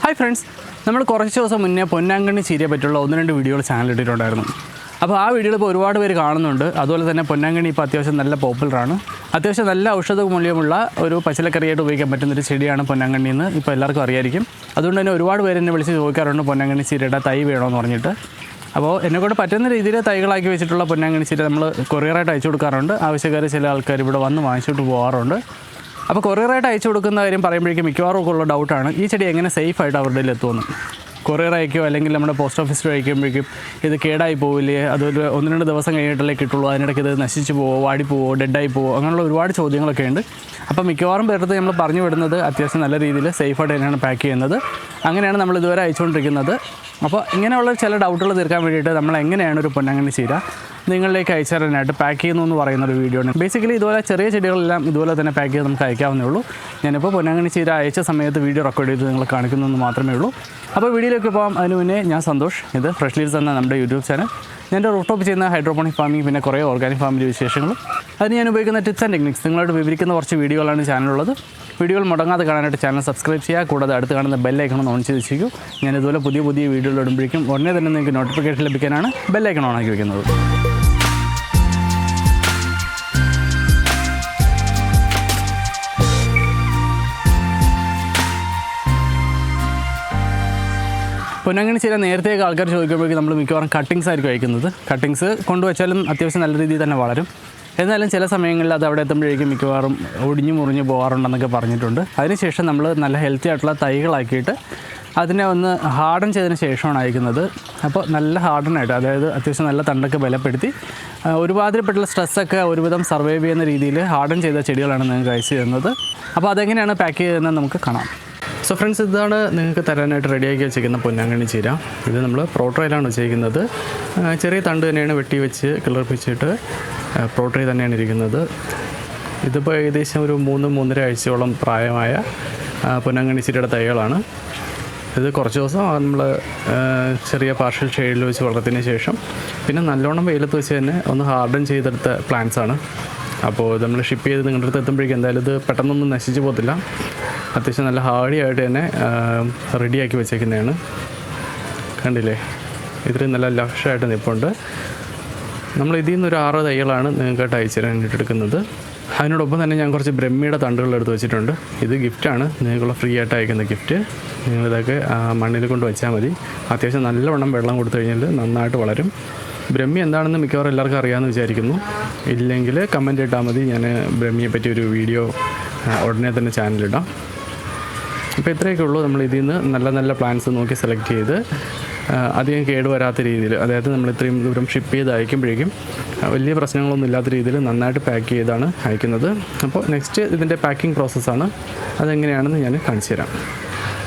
Hi friends, നമ്മൾ കുറച്ച് ദിവസം മുന്നേ പൊന്നാങ്കണ്ണി ചീരയെ പറ്റിയുള്ള 1-2 വീഡിയോകൾ ചാനലിട്ടിട്ടുണ്ടായിരുന്നു. അപ്പോൾ ആ വീഡിയോയിൽ ഇപ്പോൾ ഒരുപാട് പേര് കാണുന്നുണ്ട്. അതുപോലെ തന്നെ പൊന്നാങ്കണ്ണി ഇപ്പോൾ അത്യാവശ്യം നല്ല പോപ്പുലറാണ്. അത്യാവശ്യം നല്ല ഔഷധ മൂല്യമുള്ള ഒരു പച്ചിലക്കറിയായിട്ട് ഉപയോഗിക്കാൻ പറ്റുന്നൊരു ചെടിയാണ് പൊന്നാങ്കണ്ണി എന്ന് ഇപ്പോൾ എല്ലാവർക്കും അറിയായിരിക്കും. അതുകൊണ്ട് തന്നെ ഒരുപാട് പേര് എന്നെ വിളിച്ച് ചോദിക്കാറുണ്ട് പൊന്നാങ്കണ്ണി ചീരയുടെ തൈ വേണമെന്ന് പറഞ്ഞിട്ട്. അപ്പോൾ എന്നെക്കൊണ്ട് പറ്റുന്ന രീതിയിൽ തൈകളാക്കി വെച്ചിട്ടുള്ള പൊന്നാങ്കണ്ണി ചീര നമ്മൾ കൊറിയറായിട്ട് അയച്ചു കൊടുക്കാറുണ്ട്. ആവശ്യക്കാർ ചില ആൾക്കാർ ഇവിടെ വന്ന് വാങ്ങിച്ചിട്ട് പോകാറുണ്ട്. അപ്പോൾ കൊറിയറായിട്ട് അയച്ചു കൊടുക്കുന്ന കാര്യം പറയുമ്പോഴേക്കും മിക്കവാറും ഒക്കെ ഉള്ള ഡൗട്ടാണ് ഈ ചെടി എങ്ങനെ സേഫായിട്ട് അവരുടെ കയ്യിൽ എത്തുമെന്ന്. കൊറിയർ അയക്കുകയോ അല്ലെങ്കിൽ നമ്മുടെ പോസ്റ്റ് ഓഫീസിൽ അയക്കുമ്പോഴേക്കും ഇത് കേടായി പോവില്ലേ, അതൊരു 1-2 ദിവസം കഴിഞ്ഞിട്ടല്ലേ കിട്ടുള്ളൂ, അതിനിടയ്ക്ക് ഇത് നശിച്ചു പോവോ, വാടിപ്പോവോ, ഡെഡായി പോവോ, അങ്ങനെയുള്ള ഒരുപാട് ചോദ്യങ്ങളൊക്കെ ഉണ്ട്. അപ്പോൾ മിക്കവാറും പേരടുത്ത് നമ്മൾ പറഞ്ഞു വിടുന്നത് അത്യാവശ്യം നല്ല രീതിയിൽ സേഫായിട്ട് തന്നെയാണ് പാക്ക് ചെയ്യുന്നത്. അങ്ങനെയാണ് നമ്മൾ ഇതുവരെ അയച്ചുകൊണ്ടിരിക്കുന്നത്. അപ്പോൾ ഇങ്ങനെയുള്ള ചില ഡൗട്ടുകൾ തീർക്കാൻ വേണ്ടിയിട്ട് നമ്മൾ എങ്ങനെയാണ് ഒരു പൊന്നാങ്കണ്ണി ചീര നിങ്ങളിലേക്ക് അയച്ചു തരാനായിട്ട് പാക്ക് ചെയ്യുന്നു എന്ന് പറയുന്നൊരു വീഡിയോ ആണ്. ബേസിക്കലി ഇതുപോലെ ചെറിയ ചെടികളെല്ലാം ഇതുപോലെ തന്നെ പാക്ക് ചെയ്ത് നമുക്ക് അയക്കാവുന്നേ ഉള്ളൂ. ഞാനിപ്പോൾ പൊന്നാങ്കണ്ണി ചീര അയച്ച സമയത്ത് വീഡിയോ റെക്കോർഡ് ചെയ്ത് നിങ്ങൾ കാണിക്കുന്നതെന്ന് മാത്രമേ ഉള്ളൂ. അപ്പോൾ വീഡിയോയിലേക്ക് പോകാം. അതിന് മുന്നേ ഞാൻ സന്തോഷ്, ഇത് ഫ്രഷ് ലീവ്സ് എന്ന നമ്മുടെ യൂട്യൂബ് ചാനൽ. ഞാൻ എൻ്റെ റൂട്ടോപ്പ് ചെയ്യുന്ന ഹൈഡ്രോപോണിക് ഫാമിംഗ്, പിന്നെ കുറേ ഓർഗാനിക് ഫാമിൻ്റെ വിശേഷങ്ങളും അതിന് ഞാൻ ഉപയോഗിക്കുന്ന ടിപ്സ് ആൻഡ് ടെക്നിക്സ് നിങ്ങളോട് വിവരിക്കുന്ന കുറച്ച് വീഡിയോകളാണ് ചാനലുള്ളത്. വീഡിയോകൾ മുടങ്ങാതെ കാണാനായിട്ട് ചാനൽ സബ്സ്ക്രൈബ് ചെയ്യുക. കൂടാതെ അടുത്ത് കാണുന്ന ബെല്ലൈക്കണം ഓൺ ചെയ്ത് വെച്ചിരിക്കും. ഞാൻ ഇതുപോലെ പുതിയ വീഡിയോകൾ ഇടുമ്പോഴേക്കും ഉടനെ തന്നെ നിങ്ങൾക്ക് നോട്ടിഫിക്കേഷൻ ലഭിക്കാനാണ് ബെല്ലൈക്കൺ ഓൺ ആക്കി വയ്ക്കുന്നത്. പൊന്നാങ്കണ്ണി ചീര നേരത്തെയൊക്കെ ആൾക്കാർ ചോദിക്കുമ്പോഴേക്കും നമ്മൾ മിക്കവാറും കട്ടിങ്സ് ആയിരിക്കും അയക്കുന്നത്. കട്ടിങ്സ് കൊണ്ടുവച്ചാലും അത്യാവശ്യം നല്ല രീതിയിൽ തന്നെ വളരും. എന്നാലും ചില സമയങ്ങളിൽ അത് അവിടെ എത്തുമ്പോഴേക്കും മിക്കവാറും ഒടിഞ്ഞു മുറിഞ്ഞ് പോകാറുണ്ടെന്നൊക്കെ പറഞ്ഞിട്ടുണ്ട്. അതിനുശേഷം നമ്മൾ നല്ല ഹെൽത്തി ആയിട്ടുള്ള തൈകളാക്കിയിട്ട് അതിനെ ഒന്ന് ഹാർഡൻ ചെയ്തതിന് ശേഷമാണ് അയക്കുന്നത്. അപ്പോൾ നല്ല ഹാർഡനായിട്ട്, അതായത് അത്യാവശ്യം നല്ല തണ്ടൊക്കെ ബലപ്പെടുത്തി ഒരുമാതിരിപ്പെട്ടുള്ള സ്ട്രെസ്സൊക്കെ ഒരുവിധം സർവൈവ് ചെയ്യുന്ന രീതിയിൽ ഹാർഡൻ ചെയ്ത ചെടികളാണ് നിങ്ങൾക്ക് അയച്ചു തരുന്നത്. അപ്പോൾ അതെങ്ങനെയാണ് പാക്ക് ചെയ്തതെന്ന് നമുക്ക് കാണാം. സോ ഫ്രണ്ട്സ്, ഇതാണ് നിങ്ങൾക്ക് തരാനായിട്ട് റെഡിയാക്കി വെച്ചിരിക്കുന്ന പൊന്നാങ്കണ്ണി ചീര. ഇത് നമ്മൾ പ്രോട്രയിലാണ് വെച്ചിരിക്കുന്നത്. ചെറിയ തണ്ട് തന്നെയാണ് വെട്ടി വെച്ച് കിളർപ്പിച്ചിട്ട് പ്രോട്രൈ തന്നെയാണ് ഇരിക്കുന്നത്. ഇതിപ്പോൾ ഏകദേശം ഒരു 3-3.5 ആഴ്ചയോളം പ്രായമായ പൊന്നാങ്കണ്ണി ചീരയുടെ തൈകളാണ്. ഇത് കുറച്ച് ദിവസം നമ്മൾ ചെറിയ പാർഷ്യൽ ഷെയ്ഡിൽ വെച്ച് വളർത്തിയതിന് ശേഷം പിന്നെ നല്ലോണം വെയിലത്ത് വെച്ച് തന്നെ ഒന്ന് ഹാർഡൻ ചെയ്തെടുത്ത പ്ലാന്റ്സാണ്. അപ്പോൾ നമ്മൾ ഷിപ്പ് ചെയ്ത് നിങ്ങളുടെ അടുത്ത് എത്തുമ്പോഴേക്കും എന്തായാലും ഇത് പെട്ടെന്നൊന്നും നശിച്ചു പോകത്തില്ല. അത്യാവശ്യം നല്ല ഹാർഡിയായിട്ട് തന്നെ റെഡിയാക്കി വെച്ചേക്കുന്നതാണ്. കണ്ടില്ലേ, ഇത്രയും നല്ല ലക്ഷമായിട്ട് നിൽപ്പുണ്ട്. നമ്മൾ ഇതിൽ നിന്നൊരു 6 തൈകളാണ് നിങ്ങൾക്കായിട്ട് അയച്ചു തരാനായിട്ട് എടുക്കുന്നത്. അതിനോടൊപ്പം തന്നെ ഞാൻ കുറച്ച് ബ്രഹ്മിയുടെ തണ്ടുകൾ എടുത്ത് വെച്ചിട്ടുണ്ട്. ഇത് ഗിഫ്റ്റാണ്, നിങ്ങൾക്കുള്ള ഫ്രീ ആയിട്ട് അയക്കുന്ന ഗിഫ്റ്റ്. നിങ്ങളിതൊക്കെ മണ്ണിൽ കൊണ്ട് വെച്ചാൽ മതി. അത്യാവശ്യം നല്ലവണ്ണം വെള്ളം കൊടുത്തു കഴിഞ്ഞാൽ നന്നായിട്ട് വളരും. ബ്രഹ്മി എന്താണെന്ന് മിക്കവാറും എല്ലാവർക്കും അറിയാമെന്ന് വിചാരിക്കുന്നു. ഇല്ലെങ്കിൽ കമൻറ്റ് ഇട്ടാൽ മതി, ഞാൻ ബ്രഹ്മിയെ പറ്റി ഒരു വീഡിയോ ഉടനെ തന്നെ ചാനലിടാം. അപ്പോൾ ഇത്രയൊക്കെ ഉള്ളൂ. നമ്മൾ ഇതിൽ നിന്ന് നല്ല നല്ല പ്ലാന്റ്സ് നോക്കി സെലക്ട് ചെയ്ത് അധികം കേടുവരാത്ത രീതിയിൽ, അതായത് നമ്മൾ ഇത്രയും ദൂരം ഷിപ്പ് ചെയ്ത് അയക്കുമ്പോഴേക്കും വലിയ പ്രശ്നങ്ങളൊന്നും ഇല്ലാത്ത രീതിയിൽ നന്നായിട്ട് പാക്ക് ചെയ്താണ് അയക്കുന്നത്. അപ്പോൾ നെക്സ്റ്റ് ഇതിൻ്റെ പാക്കിംഗ് പ്രോസസ്സാണ്. അതെങ്ങനെയാണെന്ന് ഞാൻ കാണിച്ചു തരാം.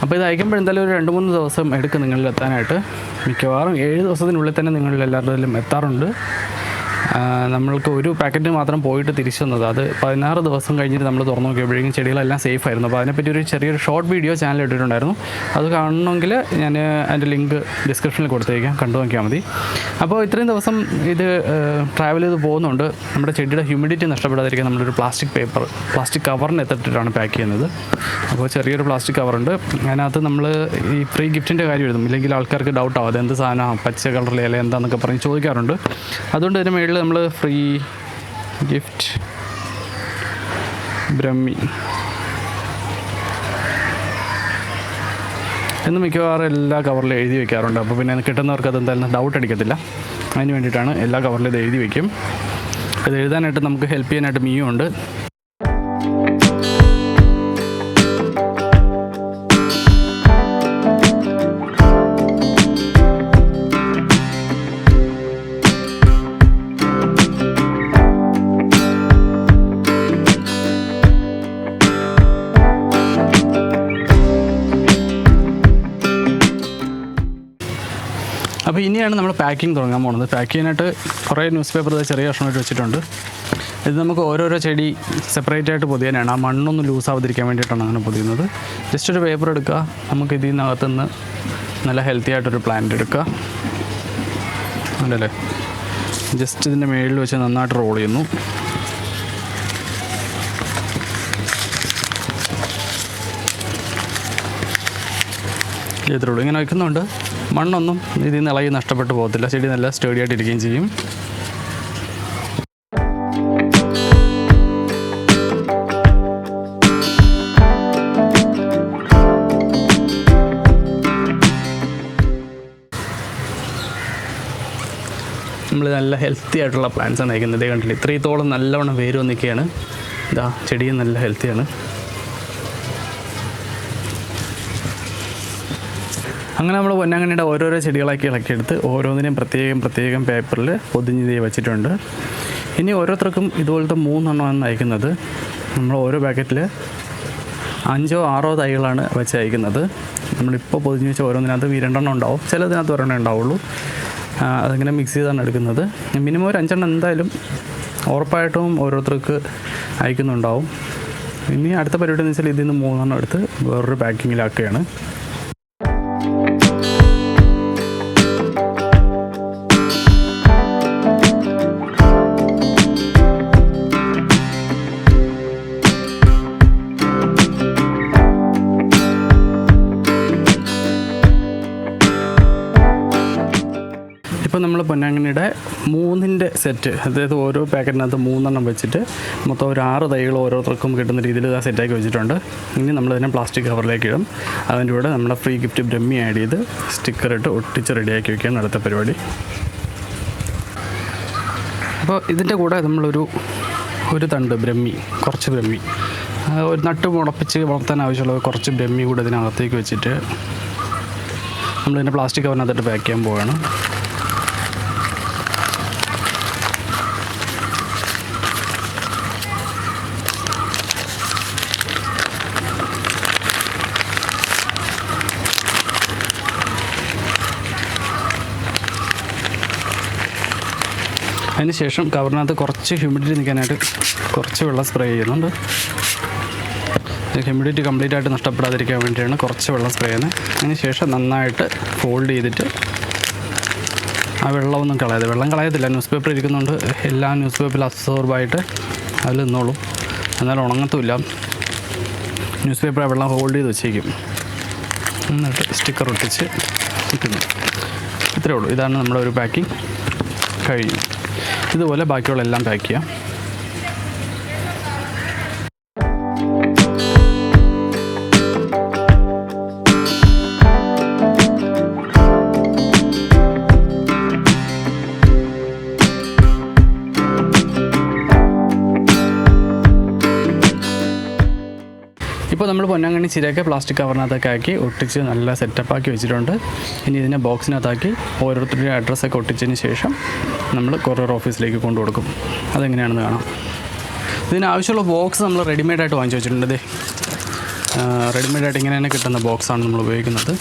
അപ്പോൾ ഇത് അയക്കുമ്പോൾ എന്തായാലും ഒരു 2-3 ദിവസം എടുക്കും നിങ്ങളിൽ എത്താനായിട്ട്. മിക്കവാറും 7 ദിവസത്തിനുള്ളിൽ തന്നെ നിങ്ങളിൽ എല്ലാവരുടെയും എത്താറുണ്ട്. നമ്മൾക്ക് ഒരു പാക്കറ്റ് മാത്രം പോയിട്ട് തിരിച്ചു വന്നത്, അത് 16 ദിവസം കഴിഞ്ഞിട്ട് നമ്മൾ തുറന്നു നോക്കിയപ്പോഴേക്കും ചെടികളെല്ലാം സേഫ് ആയിരുന്നു. അപ്പോൾ അതിനെപ്പറ്റി ഒരു ചെറിയൊരു ഷോർട്ട് വീഡിയോ ചാനൽ ഇട്ടിട്ടുണ്ടായിരുന്നു. അത് കാണണമെങ്കിൽ ഞാൻ അതിൻ്റെ ലിങ്ക് ഡിസ്ക്രിപ്ഷനിൽ കൊടുത്തേക്കാം, കണ്ടു നോക്കിയാൽ മതി. അപ്പോൾ ഇത്രയും ദിവസം ഇത് ട്രാവൽ ചെയ്ത് പോകുന്നുണ്ട്. നമ്മുടെ ചെടിയുടെ ഹ്യൂമിഡിറ്റി നഷ്ടപ്പെടാതിരിക്കാൻ നമ്മളൊരു പ്ലാസ്റ്റിക് കവറിന് എത്തിട്ടിട്ടാണ് പാക്ക് ചെയ്യുന്നത്. അപ്പോൾ ചെറിയൊരു പ്ലാസ്റ്റിക് കവറുണ്ട്. അതിനകത്ത് നമ്മൾ ഈ ഫ്രീ ഗിഫ്റ്റിൻ്റെ കാര്യം എഴുതും, ഇല്ലെങ്കിൽ ആൾക്കാർക്ക് ഡൗട്ട് ആവും അതെന്ത് സാധനമാണ്, പച്ച കളറിലെ ഇല എന്താണെന്നൊക്കെ പറഞ്ഞ് ചോദിക്കാറുണ്ട്. അതുകൊണ്ട് ഇതിന് മേളിൽ നമ്മൾ ഫ്രീ ഗിഫ്റ്റ് ബ്രഹ്മി എന്ന് മിക്കവാറും എല്ലാ കവറിലും എഴുതി വയ്ക്കാറുണ്ട്. അപ്പോൾ പിന്നെ കിട്ടുന്നവർക്ക് അതെന്തായാലും ഡൗട്ട് അടിക്കത്തില്ല. അതിന് വേണ്ടിയിട്ടാണ് എല്ലാ കവറിലും ഇത് എഴുതി വയ്ക്കും. ഇത് എഴുതാനായിട്ട് നമുക്ക് ഹെൽപ്പ് ചെയ്യാനായിട്ട് മീയും ഉണ്ട്. അപ്പോൾ ഇനിയാണ് നമ്മൾ പാക്കിംഗ് തുടങ്ങാൻ പോകുന്നത്. പാക്ക് ചെയ്യാനായിട്ട് കുറേ ന്യൂസ് പേപ്പർ ചെറിയ കഷ്ണമായിട്ട് വെച്ചിട്ടുണ്ട്. ഇത് നമുക്ക് ഓരോരോ ചെടി സെപ്പറേറ്റ് ആയിട്ട് പൊതിയാനാണ്. ആ മണ്ണൊന്നും ലൂസ് ആവാതിരിക്കാൻ വേണ്ടിയിട്ടാണ് അങ്ങനെ പൊതിയുന്നത്. ജസ്റ്റ് ഒരു പേപ്പർ എടുക്കുക, നമുക്ക് ഇതിൽ നിന്നകത്തുനിന്ന് നല്ല ഹെൽത്തി ആയിട്ടൊരു പ്ലാന്റ് എടുക്കുക. ഉണ്ടല്ലേ, ജസ്റ്റ് ഇതിൻ്റെ മേളിൽ വെച്ച് നന്നായിട്ട് റോൾ ചെയ്യുന്നു. ചെയ്തിട്ടുള്ളൂ. ഇങ്ങനെ വയ്ക്കുന്നുണ്ട് മണ്ണൊന്നും ഇതിൽ നിന്ന് ഇളകി നഷ്ടപ്പെട്ടു പോകത്തില്ല, ചെടി നല്ല സ്റ്റേഡി ആയിട്ടിരിക്കുകയും ചെയ്യും. നമ്മൾ നല്ല ഹെൽത്തി ആയിട്ടുള്ള പ്ലാന്റ്സാണ് നയിക്കുന്നത്. ഇതേ കണ്ടില്ല, ഇത്രത്തോളം നല്ലവണ്ണം വേര് വന്നിരിക്കുകയാണ്. ഇതാ ചെടിയും നല്ല ഹെൽത്തിയാണ്. അങ്ങനെ നമ്മൾ പൊന്നാങ്കണ്ണിയുടെ ഓരോരോ ചെടികളാക്കി ഇളക്കിയെടുത്ത് ഓരോന്നിനെയും പ്രത്യേകം പേപ്പറിൽ പൊതിഞ്ഞ് വെച്ചിട്ടുണ്ട്. ഇനി ഓരോരുത്തർക്കും ഇതുപോലത്തെ 3 എണ്ണമാണ് അയക്കുന്നത്. നമ്മൾ ഓരോ പാക്കറ്റിൽ 5 or 6 തൈകളാണ് വെച്ച് അയക്കുന്നത്. നമ്മളിപ്പോൾ പൊതിഞ്ഞ് വെച്ച ഓരോന്നിനകത്ത് 2 എണ്ണം ഉണ്ടാവും, ചിലതിനകത്ത് 1 എണ്ണം ഉണ്ടാവുള്ളൂ. അതിങ്ങനെ മിക്സ് ചെയ്താണ് എടുക്കുന്നത്. മിനിമം ഒരു 5 എണ്ണം എന്തായാലും ഉറപ്പായിട്ടും ഓരോരുത്തർക്ക് അയക്കുന്നുണ്ടാവും. ഇനി അടുത്ത പരിപാടി എന്ന് വെച്ചാൽ ഇതിൽ നിന്ന് 3 എണ്ണം എടുത്ത് വേറൊരു പാക്കിങ്ങിലാക്കുകയാണ്. ഇപ്പോൾ നമ്മൾ പൊന്നാങ്കണ്ണിയുടെ 3ൻ്റെ സെറ്റ്, അതായത് ഓരോ പാക്കറ്റിനകത്ത് 3 എണ്ണം വെച്ചിട്ട് മൊത്തം ഒരു 6 തൈകൾ ഓരോരുത്തർക്കും കിട്ടുന്ന രീതിയിൽ ആ സെറ്റാക്കി വെച്ചിട്ടുണ്ട്. ഇനി നമ്മളതിനെ പ്ലാസ്റ്റിക് കവറിലേക്ക് ഇടും. അതിൻ്റെ കൂടെ നമ്മുടെ ഫ്രീ ഗിഫ്റ്റ് ബ്രഹ്മി ആഡ് ചെയ്ത് സ്റ്റിക്കറിട്ട് ഒട്ടിച്ച് റെഡിയാക്കി വയ്ക്കുകയാണ് അടുത്ത പരിപാടി. അപ്പോൾ ഇതിൻ്റെ കൂടെ ഒരു തണ്ട് ബ്രഹ്മി, കുറച്ച് ബ്രഹ്മി, ഒരു നട്ട് മുളപ്പിച്ച് വളർത്താൻ ആവശ്യമുള്ള കുറച്ച് ബ്രഹ്മി കൂടെ ഇതിനകത്തേക്ക് വെച്ചിട്ട് നമ്മളിതിനെ പ്ലാസ്റ്റിക് കവറിനകത്തിട്ട് പാക്ക് ചെയ്യാൻ പോവുകയാണ്. അതിന് ശേഷം കവറിനകത്ത് കുറച്ച് ഹ്യൂമിഡിറ്റി നിൽക്കാനായിട്ട് കുറച്ച് വെള്ളം സ്പ്രേ ചെയ്യുന്നുണ്ട്. ഹ്യൂമിഡിറ്റി കംപ്ലീറ്റ് ആയിട്ട് നഷ്ടപ്പെടാതിരിക്കാൻ വേണ്ടിയാണ് കുറച്ച് വെള്ളം സ്പ്രേ ചെയ്യുന്നത്. അതിന് ശേഷം നന്നായിട്ട് ഫോൾഡ് ചെയ്തിട്ട് ആ വെള്ളമൊന്നും കളയാതെ, വെള്ളം കളയത്തില്ല, ന്യൂസ് പേപ്പർ ഇരിക്കുന്നുണ്ട്, എല്ലാ ന്യൂസ് പേപ്പറിൽ അബ്സോർബായിട്ട് അതിൽ നിന്നോളും, എന്നാൽ ഉണങ്ങത്തുമില്ല. ന്യൂസ് പേപ്പർ ആ വെള്ളം ഹോൾഡ് ചെയ്ത് വെച്ചേക്കും. എന്നിട്ട് സ്റ്റിക്കർ ഒട്ടിച്ച് നിൽക്കുന്നു. ഇത്രയേ ഉള്ളൂ. ഇതാണ് നമ്മുടെ ഒരു പാക്കിംഗ് കഴിഞ്ഞു. ഇതുപോലെ ബാക്കിയുള്ള എല്ലാം പാക്ക് ചെയ്യാം. ഇപ്പോൾ നമ്മൾ പൊന്നാങ്കണ്ണി ചീരയൊക്കെ പ്ലാസ്റ്റിക് കവറിനകത്തൊക്കെ ആക്കി ഒട്ടിച്ച് നല്ല സെറ്റപ്പാക്കി വെച്ചിട്ടുണ്ട്. ഇനി ഇതിനെ ബോക്സിനകത്താക്കി ഓരോരുത്തരുടെ അഡ്രസ്സൊക്കെ ഒട്ടിച്ചതിന് ശേഷം നമ്മൾ കൊറിയർ ഓഫീസിലേക്ക് കൊണ്ടു കൊടുക്കും. അതെങ്ങനെയാണെന്ന് കാണാം. ഇതിനാവശ്യമുള്ള ബോക്സ് നമ്മൾ റെഡിമെയ്ഡായിട്ട് വാങ്ങിച്ചു വെച്ചിട്ടുണ്ട്. റെഡിമെയ്ഡായിട്ട് ഇങ്ങനെ തന്നെ കിട്ടുന്ന ബോക്സാണ് നമ്മൾ ഉപയോഗിക്കുന്നത്.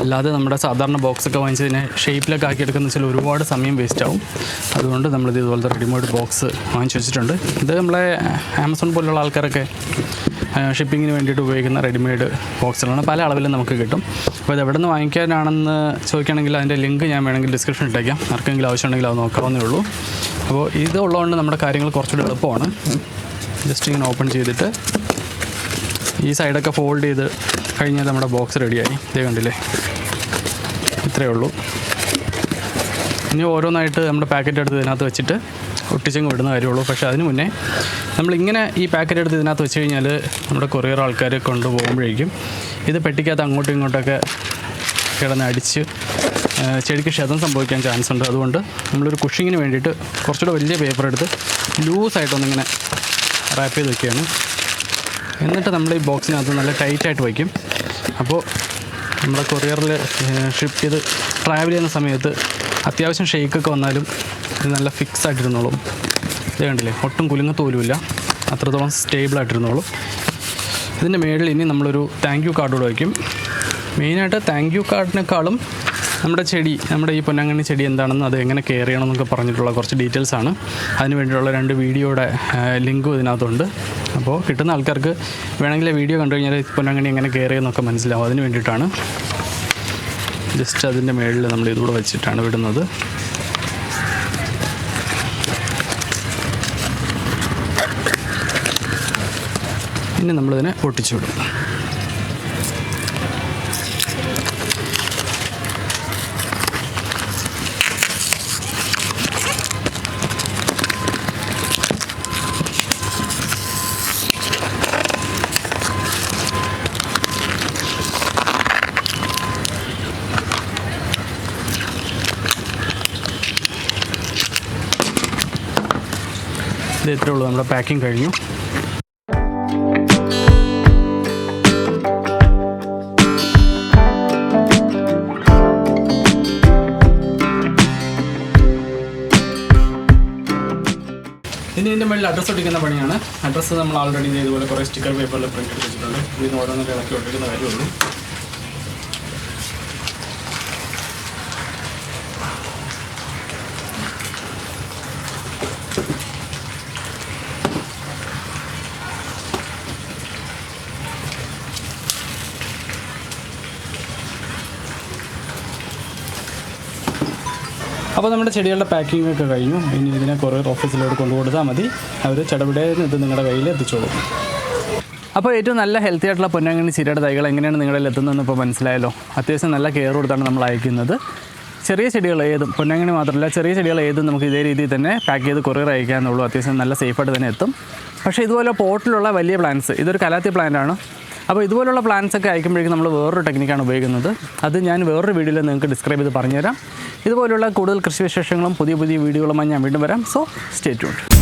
അല്ലാതെ നമ്മുടെ സാധാരണ ബോക്സൊക്കെ വാങ്ങിച്ചതിനെ ഷേപ്പിലൊക്കെ ആക്കി എടുക്കുന്ന വെച്ചാൽ ഒരുപാട് സമയം വേസ്റ്റ് ആവും. അതുകൊണ്ട് നമ്മളിത് ഇതുപോലത്തെ റെഡിമെയ്ഡ് ബോക്സ് വാങ്ങിച്ചു വെച്ചിട്ടുണ്ട്. ഇത് നമ്മളെ ആമസോൺ പോലുള്ള ആൾക്കാരൊക്കെ ഷിപ്പിങ്ങിന് വേണ്ടിയിട്ട് ഉപയോഗിക്കുന്ന റെഡിമെയ്ഡ് ബോക്സുകളാണ്. പല അളവിലും നമുക്ക് കിട്ടും. അപ്പോൾ ഇത് എവിടെ നിന്ന് വാങ്ങിക്കാനാണെന്ന് ചോദിക്കുകയാണെങ്കിൽ അതിൻ്റെ ലിങ്ക് ഞാൻ വേണമെങ്കിൽ ഡിസ്ക്രിപ്ഷൻ ഇട്ടേക്കാം. ആർക്കെങ്കിലും ആവശ്യമുണ്ടെങ്കിൽ അത് നോക്കാവുന്നേ ഉള്ളൂ. അപ്പോൾ ഇത് ഉള്ളതുകൊണ്ട് നമ്മുടെ കാര്യങ്ങൾ കുറച്ചുകൂടി എളുപ്പമാണ്. ജസ്റ്റ് ഇങ്ങനെ ഓപ്പൺ ചെയ്തിട്ട് ഈ സൈഡൊക്കെ ഫോൾഡ് ചെയ്ത് കഴിഞ്ഞാൽ നമ്മുടെ ബോക്സ് റെഡിയായി. ഇതേ കണ്ടില്ലേ, ഇത്രയേ ഉള്ളൂ. ഇനി ഓരോന്നായിട്ട് നമ്മുടെ പാക്കറ്റ് എടുത്ത് ഇതിനകത്ത് വെച്ചിട്ട് ഒട്ടിച്ചങ്ങ് വിടുന്ന കാര്യമുള്ളൂ. പക്ഷേ അതിന് മുന്നേ നമ്മളിങ്ങനെ ഈ പാക്കറ്റ് എടുത്ത് ഇതിനകത്ത് വെച്ച് കഴിഞ്ഞാൽ നമ്മുടെ കൊറിയർ ആൾക്കാർ കൊണ്ടുപോകുമ്പോഴേക്കും ഇത് പെട്ടിക്കകത്ത് അങ്ങോട്ടും ഇങ്ങോട്ടൊക്കെ കിടന്ന് അടിച്ച് ചെടിക്ക് ക്ഷതം സംഭവിക്കാൻ ചാൻസ് ഉണ്ട്. അതുകൊണ്ട് നമ്മളൊരു കുഷിങ്ങിന് വേണ്ടിയിട്ട് കുറച്ചുകൂടെ വലിയ പേപ്പർ എടുത്ത് ലൂസായിട്ടൊന്നിങ്ങനെ റാപ്പ് ചെയ്ത് വയ്ക്കുകയാണ്. എന്നിട്ട് നമ്മൾ ഈ ബോക്സിനകത്ത് നല്ല ടൈറ്റായിട്ട് വയ്ക്കും. അപ്പോൾ നമ്മുടെ കൊറിയറിൽ ഷിപ്പ് ചെയ്ത് ട്രാവൽ ചെയ്യുന്ന സമയത്ത് അത്യാവശ്യം ഷെയ്ക്കൊക്കെ വന്നാലും ഇത് നല്ല ഫിക്സ് ആയിട്ടിരുന്നോളും. ഇത് കണ്ടില്ലേ, ഒട്ടും കുലുങ്ങത്തോലുമില്ല, അത്രത്തോളം സ്റ്റേബിളായിട്ടിരുന്നോളും. ഇതിൻ്റെ മേളിൽ ഇനി നമ്മളൊരു താങ്ക് യു കാർഡ് കൂടെ വയ്ക്കും. മെയിനായിട്ട് താങ്ക് യു കാർഡിനേക്കാളും നമ്മുടെ ഈ പൊന്നാങ്കണ്ണി ചെടി എന്താണെന്ന് അത് എങ്ങനെ കെയർ ചെയ്യണമെന്നൊക്കെ പറഞ്ഞിട്ടുള്ള കുറച്ച് ഡീറ്റെയിൽസാണ്. അതിന് വേണ്ടിയിട്ടുള്ള 2 വീഡിയോയുടെ ലിങ്കും ഇതിനകത്തുണ്ട്. അപ്പോൾ കിട്ടുന്ന ആൾക്കാർക്ക് വേണമെങ്കിൽ വീഡിയോ കണ്ടു കഴിഞ്ഞാൽ പൊന്നാങ്കണ്ണി എങ്ങനെ കെയർ ചെയ്യുന്നൊക്കെ മനസ്സിലാവും. അതിന് വേണ്ടിയിട്ടാണ് ജസ്റ്റ് അതിൻ്റെ മേളിൽ നമ്മൾ ഇതുകൂടെ വെച്ചിട്ടാണ് വിടുന്നത്. ഇനി നമ്മളിതിനെ പൊട്ടിച്ചു വിടും. ഇത് ഇത്രയേ ഉള്ളൂ, നമ്മുടെ പാക്കിംഗ് കഴിഞ്ഞു. ഇനി ഇതിൻ്റെ മുകളിൽ അഡ്രസ്സ് ഒട്ടിക്കുന്ന പണിയാണ്. അഡ്രസ്സ് നമ്മൾ ആൾറെഡി ഇതുപോലെ കുറേ സ്റ്റിക്കർ പേപ്പറിൽ പ്രിൻ്റ് എടുത്ത് വെച്ചിട്ടുണ്ട്. ഇതിന് ഓരോന്നൊക്കെ ഇളക്കി ഒട്ടിക്കുന്ന കാര്യമുള്ളൂ. അപ്പോൾ നമ്മുടെ ചെടികളുടെ പാക്കിംഗ് ഒക്കെ കഴിഞ്ഞു. ഇനി ഇതിനെ കൊറിയർ ഓഫീസിലോട്ട് കൊണ്ടുകൊടുത്താൽ മതി. അവർ ചടപടേന്ന് ഇത് നിങ്ങളുടെ കയ്യിൽ എത്തിച്ചോളും. അപ്പോൾ ഏറ്റവും നല്ല ഹെൽത്തി ആയിട്ടുള്ള പൊന്നാങ്കണ്ണി ചീരയുടെ തൈകൾ എങ്ങനെയാണ് നിങ്ങളിൽ എത്തുന്നതെന്ന് ഇപ്പോൾ മനസ്സിലായല്ലോ. അത്യാവശ്യം നല്ല കെയർ കൊടുത്താണ് നമ്മൾ അയക്കുന്നത്. ചെറിയ ചെടികൾ ഏതും, പൊന്നാങ്കണ്ണി മാത്രമല്ല ചെറിയ ചെടികൾ ഏതും നമുക്ക് ഇതേ രീതിയിൽ തന്നെ പാക്ക് ചെയ്ത് കൊറിയർ അയക്കാമെന്നുള്ളൂ. അത്യാവശ്യം നല്ല സേഫായിട്ട് തന്നെ എത്തും. പക്ഷേ ഇതുപോലെ പോട്ടിലുള്ള വലിയ പ്ലാന്റ്സ്, ഇതൊരു കലാത്തി പ്ലാന്റാണ്. അപ്പോൾ ഇതുപോലുള്ള പ്ലാന്റ്സ് ഒക്കെ അയക്കുമ്പോഴേക്കും നമ്മൾ വേറൊരു ടെക്നിക്കാണ് ഉപയോഗിക്കുന്നത്. അത് ഞാൻ വേറൊരു വീഡിയോയിൽ നിങ്ങൾക്ക് ഡിസ്ക്രൈബ് ചെയ്ത് പറഞ്ഞുതരാം. ഇതുപോലുള്ള കൂടുതൽ കൃഷി വിശേഷങ്ങളും പുതിയ പുതിയ വീഡിയോകളുമായി ഞാൻ വീണ്ടും വരാം. So stay tuned.